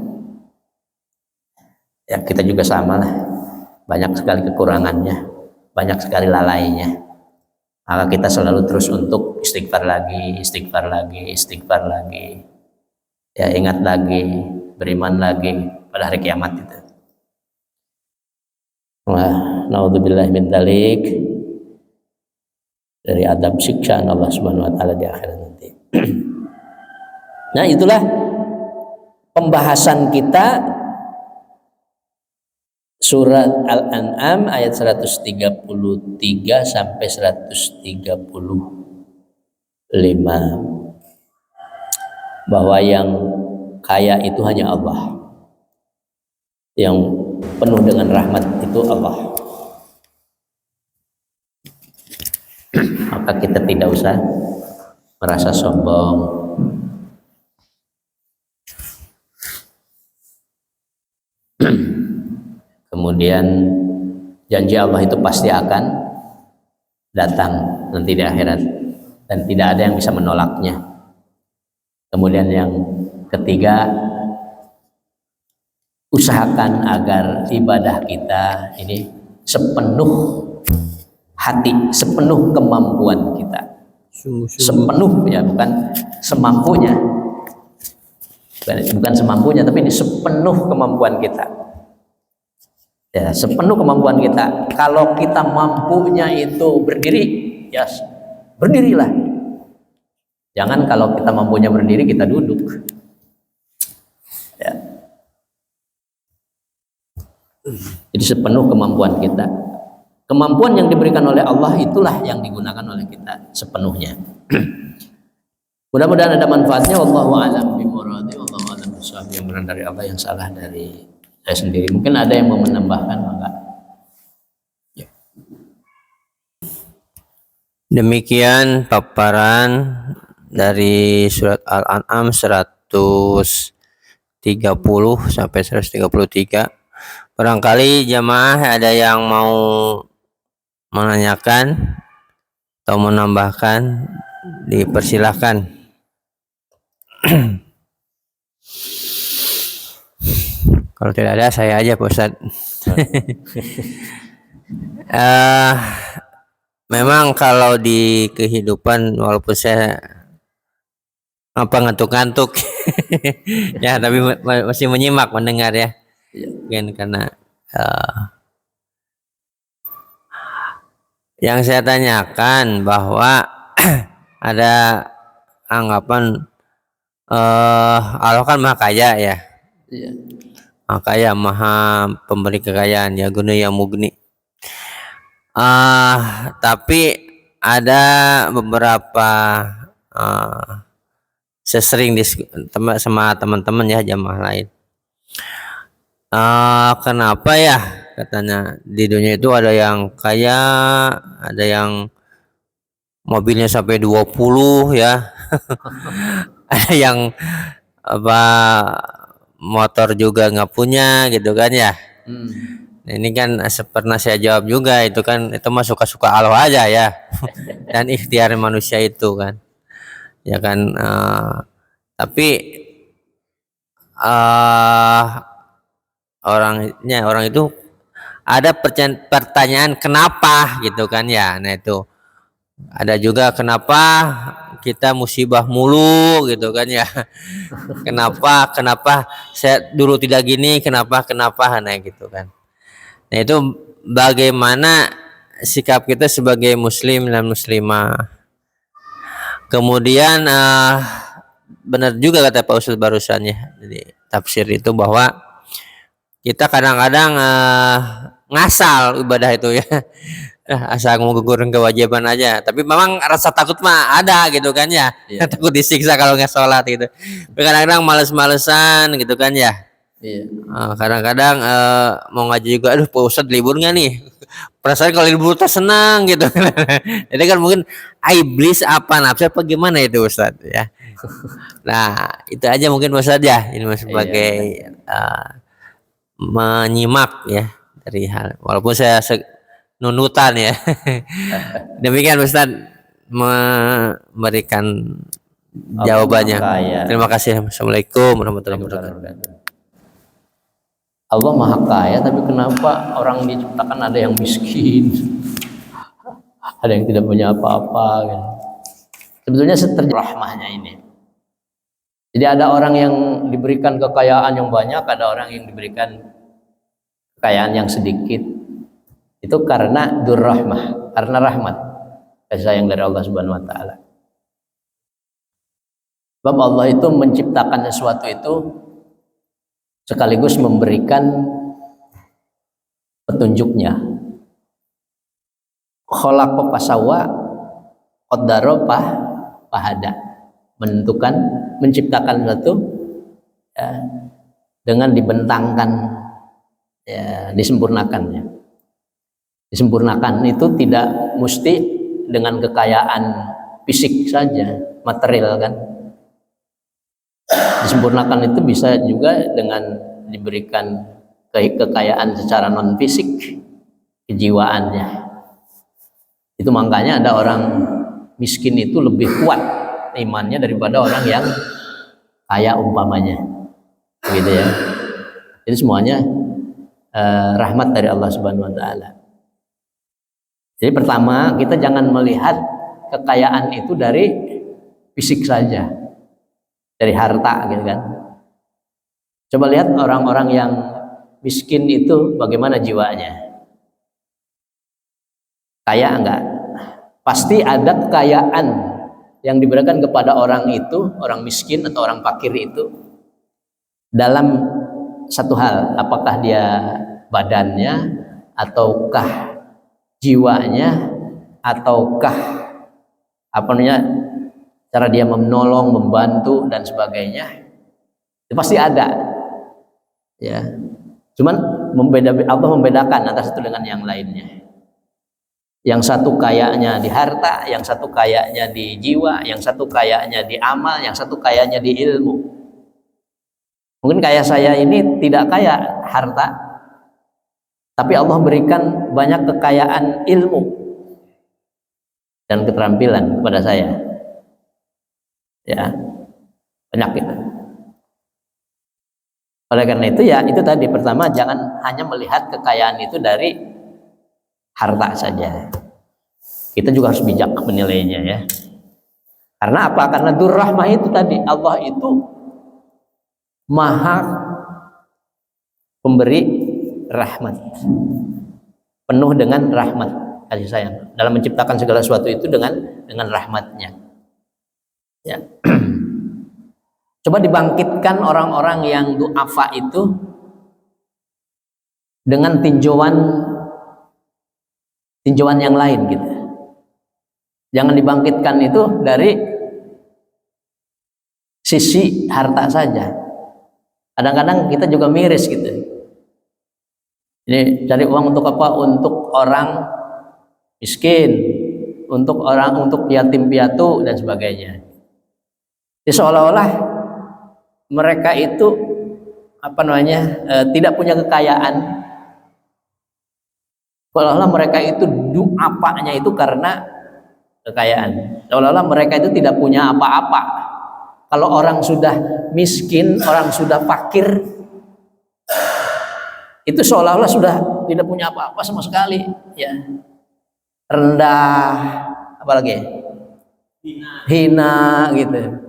Ya kita juga sama lah, banyak sekali kekurangannya, banyak sekali lalainya. Maka kita selalu terus untuk istighfar lagi, istighfar lagi, istighfar lagi. Ya ingat lagi, beriman lagi pada hari kiamat itu. Wah, naudzubillah min dzalik, dari adab siksaan Allah Subhanahu wa taala di akhirat nanti. Nah, itulah pembahasan kita surat Al-An'am ayat 133 sampai 135, bahwa yang kaya itu hanya Allah, yang penuh dengan rahmat itu Allah. Maka kita tidak usah merasa sombong. Kemudian janji Allah itu pasti akan datang nanti di akhirat dan tidak ada yang bisa menolaknya. Kemudian yang ketiga, usahakan agar ibadah kita ini sepenuh hati, sepenuh kemampuan kita. Sepenuh ya, bukan semampunya. Bukan semampunya, tapi ini sepenuh kemampuan kita. Ya, sepenuh kemampuan kita. Kalau kita mampunya itu berdiri, ya berdirilah. Jangan kalau kita mampunya berdiri kita duduk. Ya. Jadi sepenuh kemampuan kita. Kemampuan yang diberikan oleh Allah itulah yang digunakan oleh kita sepenuhnya. Mudah-mudahan ada manfaatnya. Wallahu a'lam bishawab. Wallahu a'lam bishawab. Yang benar dari Allah, yang salah dari saya sendiri. Mungkin ada yang mau menambahkan, maka Demikian paparan dari surat Al-An'am 130 sampai 133. Barangkali jamaah ada yang mau menanyakan atau menambahkan, dipersilahkan. Kalau tidak ada, saya aja Pak Ustadz. Memang kalau di kehidupan, walaupun saya ngantuk-ngantuk ya, tapi masih menyimak, mendengar ya. Mungkin karena yang saya tanyakan bahwa ada anggapan Allah kan maha kaya ya. Maha kaya, maha pemberi kekayaan, ya guna ya mugni. Tapi ada beberapa saya sering sama teman-teman ya, jamaah lain. Kenapa ya katanya di dunia itu ada yang kaya, ada yang mobilnya sampai 20 ya. Ada yang motor juga nggak punya gitu kan ya. Nah, ini kan pernah saya jawab juga, itu kan itu mah suka-suka Allah aja ya. Dan ikhtiar manusia itu kan ya kan. Tapi orang itu ada pertanyaan kenapa gitu kan ya. Nah itu ada juga kenapa kita musibah mulu gitu kan ya. Kenapa saya dulu tidak gini, kenapa nah gitu kan. Nah itu bagaimana sikap kita sebagai muslim dan muslimah. Kemudian benar juga kata Pak Ustadz barusan ya, jadi tafsir itu bahwa kita kadang-kadang ngasal ibadah itu ya. Asal menggugurkan kewajiban aja, tapi memang rasa takut mah ada gitu kan ya. Takut disiksa kalau nggak sholat gitu. Kadang-kadang males-malesan gitu kan ya. Kadang-kadang mau ngaji juga, aduh Pak Ustadz libur nggak nih? Perasaan kalau libur tuh senang gitu. Jadi kan mungkin iblis apa nafsu apa gimana itu Ustadz ya. Nah itu aja mungkin Ustadz ya, ini sebagai menyimak ya dari hal, walaupun saya nunutan ya. Demikian Ustadz memberikan jawabannya. Terima kasih. Assalamualaikum warahmatullahi wabarakatuh. Allah maha kaya, tapi kenapa orang diciptakan ada yang miskin, ada yang tidak punya apa-apa kan? Sebetulnya rahmahnya ini. Jadi ada orang yang diberikan kekayaan yang banyak, ada orang yang diberikan kekayaan yang sedikit. Itu karena durrahmah, karena rahmat, kasih sayang dari Allah Subhanahu wa taala. Sebab Allah itu menciptakan sesuatu itu sekaligus memberikan petunjuknya. Khalaqa fasawwa qaddara fahada. Menentukan, menciptakan sesuatu ya, dengan dibentangkan ya, disempurnakannya. Disempurnakan itu tidak mesti dengan kekayaan fisik saja, material kan. Disempurnakan itu bisa juga dengan diberikan kekayaan secara non fisik, kejiwaannya. Itu makanya ada orang miskin itu lebih kuat imannya daripada orang yang kaya umpamanya, begitu ya. Jadi semuanya rahmat dari Allah Subhanahu wa taala. Jadi pertama, kita jangan melihat kekayaan itu dari fisik saja, dari harta gitu kan. Coba lihat orang-orang yang miskin itu bagaimana jiwanya. Kaya enggak? Pasti ada kekayaan yang diberikan kepada orang itu, orang miskin atau orang fakir itu dalam satu hal, apakah dia badannya ataukah jiwanya ataukah apa namanya cara dia menolong, membantu dan sebagainya. Itu pasti ada ya. Cuman Allah membedakan antara satu dengan yang lainnya. Yang satu kayanya di harta, yang satu kayanya di jiwa, yang satu kayanya di amal, yang satu kayanya di ilmu. Mungkin kaya saya ini tidak kaya harta, tapi Allah berikan banyak kekayaan ilmu dan keterampilan kepada saya. Ya, banyak itu. Oleh karena itu ya itu tadi, pertama jangan hanya melihat kekayaan itu dari harta saja. Kita juga harus bijak menilainya ya. Karena apa? Karena Dzur-Rahmah itu tadi, Allah itu Maha pemberi rahmat, penuh dengan rahmat, kasih sayang. Dalam menciptakan segala sesuatu itu dengan rahmatnya. Ya. Coba dibangkitkan orang-orang yang du'afa itu dengan tinjauan yang lain gitu. Jangan dibangkitkan itu dari sisi harta saja. Kadang-kadang kita juga miris gitu. Ini cari uang untuk apa? Untuk orang miskin, untuk yatim piatu dan sebagainya. Jadi seolah-olah mereka itu tidak punya kekayaan. Seolah-olah mereka itu du'afanya itu karena kekayaan. Seolah-olah mereka itu tidak punya apa-apa. Kalau orang sudah miskin, orang sudah fakir, itu seolah-olah sudah tidak punya apa-apa sama sekali, ya. Rendah, apalagi hina gitu.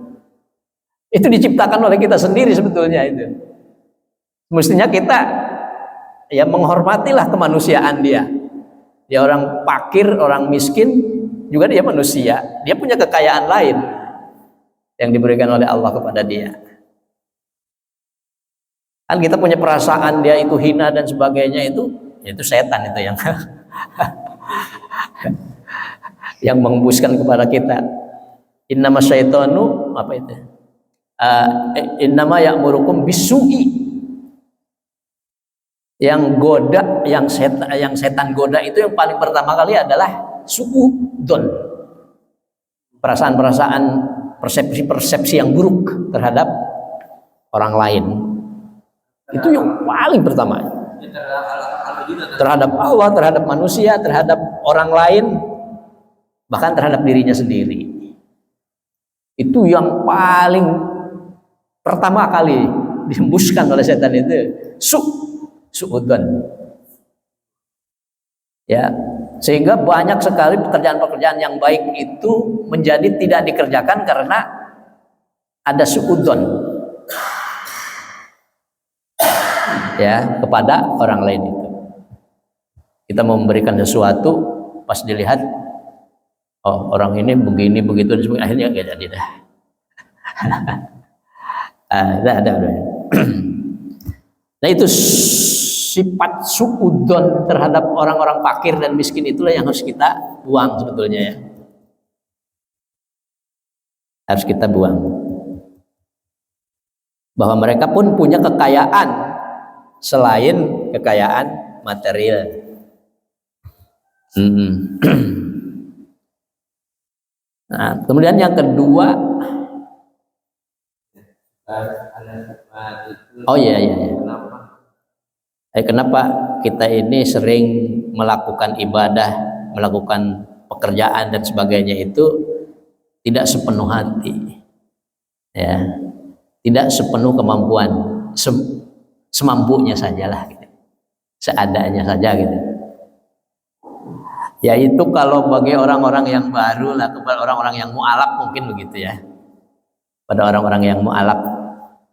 Itu diciptakan oleh kita sendiri sebetulnya itu. Mestinya kita ya menghormatilah kemanusiaan dia. Dia orang fakir, orang miskin, juga dia manusia. Dia punya kekayaan lain yang diberikan oleh Allah kepada dia. Kan kita punya perasaan dia itu hina dan sebagainya, itu setan itu yang yang menghembuskan kepada kita. Innama syaitanu apa itu? Innama ya'murukum bisu'i. Yang goda, yang setan goda itu yang paling pertama kali adalah su'udzon. Perasaan-perasaan, persepsi-persepsi yang buruk terhadap orang lain. Itu yang paling pertama. Terhadap Allah, terhadap manusia, terhadap orang lain, bahkan terhadap dirinya sendiri. Itu yang paling pertama kali dihembuskan oleh setan itu su'udzon. Ya, sehingga banyak sekali pekerjaan-pekerjaan yang baik itu menjadi tidak dikerjakan karena ada su'udzon, ya, kepada orang lain itu. Kita memberikan sesuatu, pas dilihat, oh orang ini begini begitu, akhirnya nggak jadi dah. Ada. Nah itu sifat su'udzon terhadap orang-orang fakir dan miskin, itulah yang harus kita buang sebetulnya ya. Harus kita buang. Bahwa mereka pun punya kekayaan selain kekayaan material. Nah, kemudian yang kedua, kenapa kita ini sering melakukan ibadah, melakukan pekerjaan dan sebagainya itu tidak sepenuh hati, ya, tidak sepenuh kemampuan, semampunya sajalah, gitu. Seadanya saja gitu. Yaitu kalau bagi orang-orang yang baru lah, kepada orang-orang yang mu'alaf mungkin begitu ya. Pada orang-orang yang mu'alaf,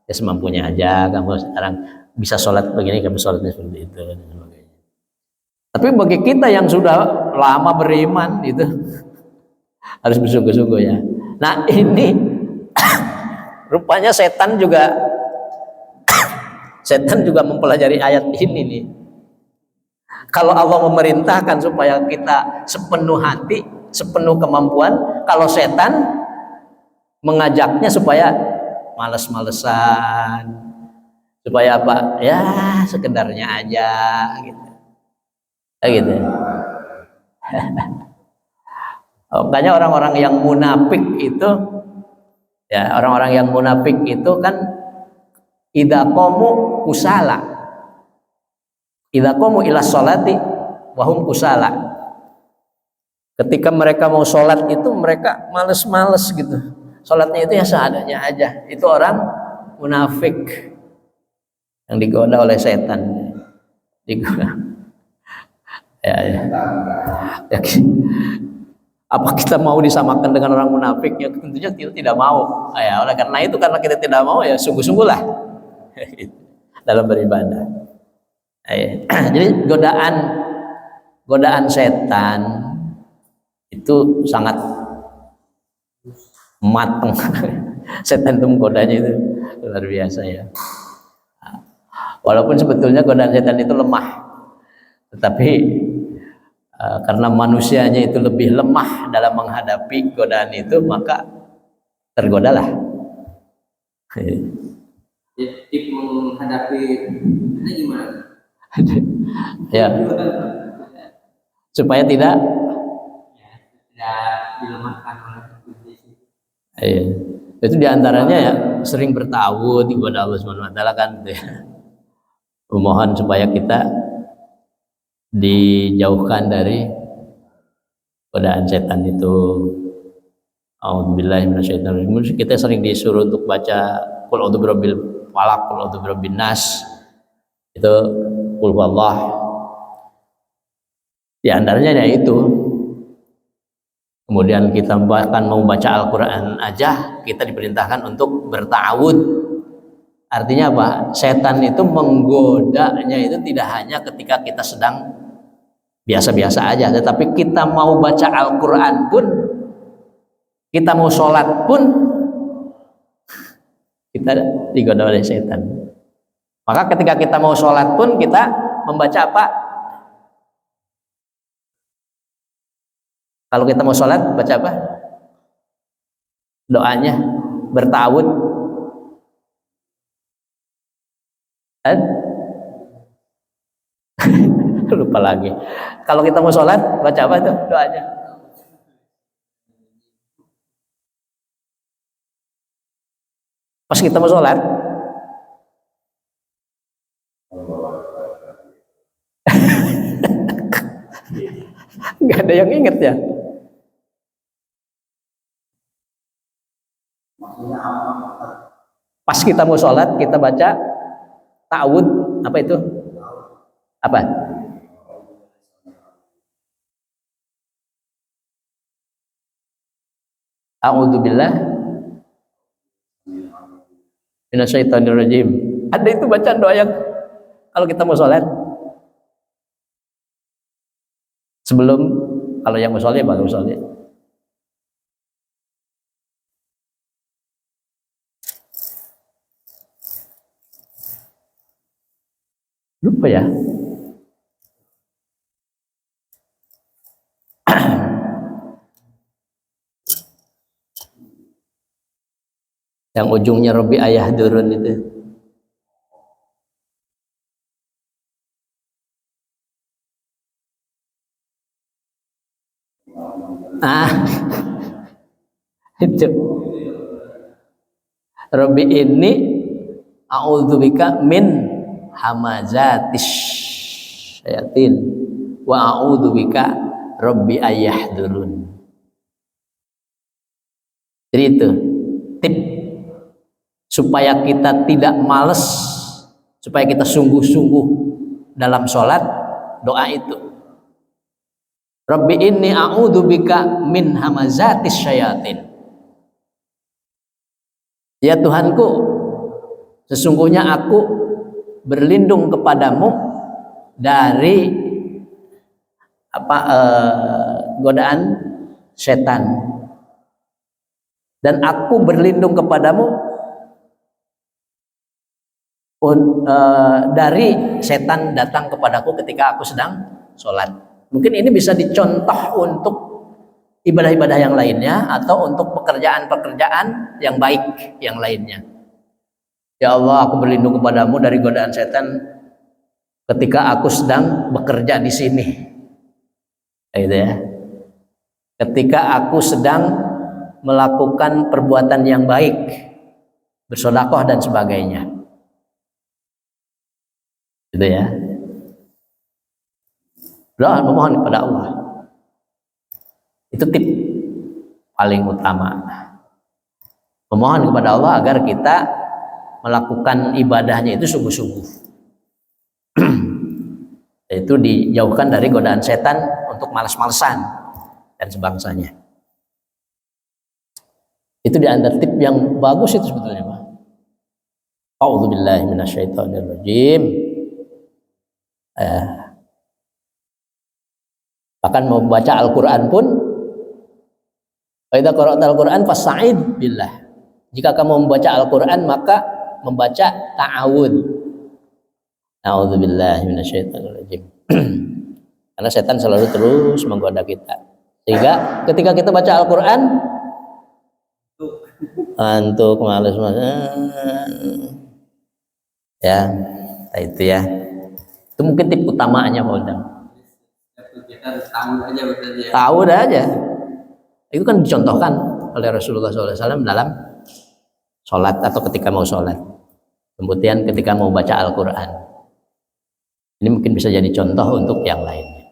ya semampunya aja. Kamu sekarang bisa sholat begini, kamu sholatnya seperti itu dan sebagainya. Tapi bagi kita yang sudah lama beriman itu harus bersungguh-sungguh ya. Nah ini rupanya setan juga mempelajari ayat ini nih. Kalau Allah memerintahkan supaya kita sepenuh hati, sepenuh kemampuan, kalau setan mengajaknya supaya males-malesan, Supaya apa? Ya sekedarnya aja gitu. Kayak gitu. Makanya orang-orang yang munafik itu, ya orang-orang yang munafik itu kan idza qamu kusala, idza qamu ila sholati wahum kusala. Ketika mereka mau sholat itu mereka males-males gitu. Sholatnya itu ya seadanya aja. Itu orang munafik yang digoda oleh setan. Digoda. Ya, ya. Ya, apa kita mau disamakan dengan orang munafik? Ya tentunya kita tidak mau. Ya, oleh karena itu, karena kita tidak mau, ya sungguh-sungguhlah dalam beribadah. Ya. Jadi godaan setan itu sangat matang. Setan itu menggodanya itu luar biasa ya. Walaupun sebetulnya godaan setan itu lemah, tetapi karena manusianya itu lebih lemah dalam menghadapi godaan itu, maka tergodalah. Tip menghadapi ini gimana? Ya, supaya tidak dilemahkan oleh iblis. Iya. Itu diantaranya ya sering bertawud kepada Allah Subhanahu Wa Taala kan, memohon supaya kita dijauhkan dari godaan setan itu. A'udzubillahi minasyaitonirrajim. Kita sering disuruh untuk baca qul a'udzu birabbil falaq, qul a'udzu birabbin nas. Itu qul huwallah. Di antaranya ya itu. Kemudian kita bahkan mau baca Al-Qur'an aja kita diperintahkan untuk bertawud. Artinya apa? Setan itu menggodanya itu tidak hanya ketika kita sedang biasa-biasa aja, tetapi kita mau baca Al-Quran pun, kita mau sholat pun, kita digoda oleh setan. Maka ketika kita mau sholat pun kita membaca apa? Kalau kita mau sholat baca apa? Doanya bertawud. Lupa lagi. Kalau kita mau sholat baca apa tuh doanya? Pas kita mau sholat nggak ada yang inget ya. Pas kita mau sholat kita baca ta'awud, apa itu? Apa? A'udzubillah minasyaitonirrajim. Ada itu bacaan doa yang kalau kita mau sholat sebelum, kalau yang mau sholat baru sholat. Lupa ya. Yang ujungnya Rabbi ayah durun itu. Itu Rabbi ini a'udzubika min hamazatis syayatin wa a'udzubika Rabbi ayah durun. Jadi itu tip supaya kita tidak males, supaya kita sungguh-sungguh dalam sholat, doa itu. Rabbi inni a'udzubika min hamazatis syayatin. Ya Tuhanku, sesungguhnya aku berlindung kepadamu dari godaan setan, dan aku berlindung kepadamu dari setan datang kepadaku ketika aku sedang sholat. Mungkin ini bisa dicontoh untuk ibadah-ibadah yang lainnya atau untuk pekerjaan-pekerjaan yang baik yang lainnya. Ya Allah, aku berlindung kepadamu dari godaan setan ketika aku sedang bekerja di sini. Gitu ya. Ketika aku sedang melakukan perbuatan yang baik, bersedekah dan sebagainya. Gitu ya. Doa memohon kepada Allah. Itu tip paling utama. Memohon kepada Allah agar kita melakukan ibadahnya itu sungguh-sungguh. Itu dijauhkan dari godaan setan untuk malas-malesan dan sebangsanya. Itu di antara tip yang bagus itu sebetulnya, Pak. A'udzubillahi minasyaitonirrajim. Bahkan mau baca Al-Quran pun, fa idza qara'tal Qur'an fasta'id billah. Jika kamu membaca Al-Quran maka membaca ta'awud. A'udzubillahi minasyaitonirrajim. Karena setan selalu terus menggoda kita. Sehingga ketika kita baca Al-Quran, antuk, malas, ya, itu ya. Itu mungkin tip utamanya, Pak Undang. Tahu aja. Itu kan dicontohkan oleh Rasulullah SAW dalam sholat atau ketika mau sholat. Kemudian ketika mau baca Al-Quran. Ini mungkin bisa jadi contoh untuk yang lainnya.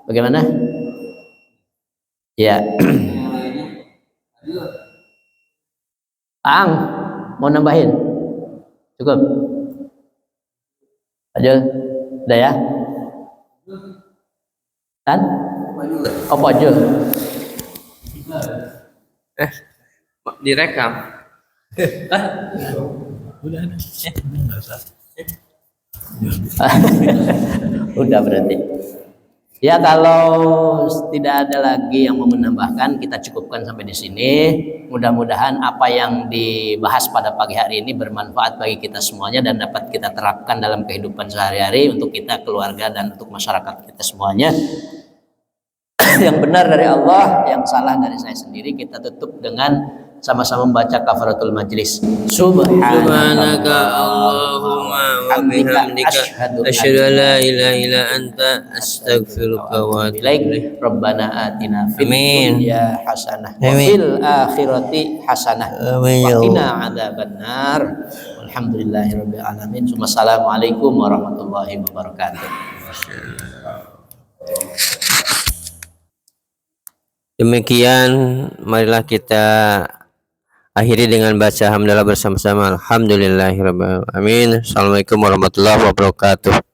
Bagaimana? Ya. Ang, mau nambahin? Cukup? Ajul, udah ya? Kan? Oh, Ajul. Direkam. Udah ada. Enggak usah. Udah berarti. Ya, kalau tidak ada lagi yang mau menambahkan, kita cukupkan sampai di sini. Mudah-mudahan apa yang dibahas pada pagi hari ini bermanfaat bagi kita semuanya dan dapat kita terapkan dalam kehidupan sehari-hari untuk kita, keluarga, dan untuk masyarakat kita semuanya. Yang benar dari Allah, yang salah dari saya sendiri. Kita tutup dengan sama-sama membaca kafaratul majlis. Subhanaka Allahumma wa bihamdika asyhadu an la ilaha illa anta astaghfiruka wa atubu ilaik. Rabbana atina fid Amin. dunya hasanah wa Amin. fil akhirati hasanah Amin, wa ya qina adzabannar. Alhamdulillahirabbil alamin. Wassalamualaikum warahmatullahi wabarakatuh. Demikian, marilah kita akhiri dengan baca hamdalah bersama-sama. Alhamdulillahirabbil alamin. Assalamualaikum warahmatullahi wabarakatuh.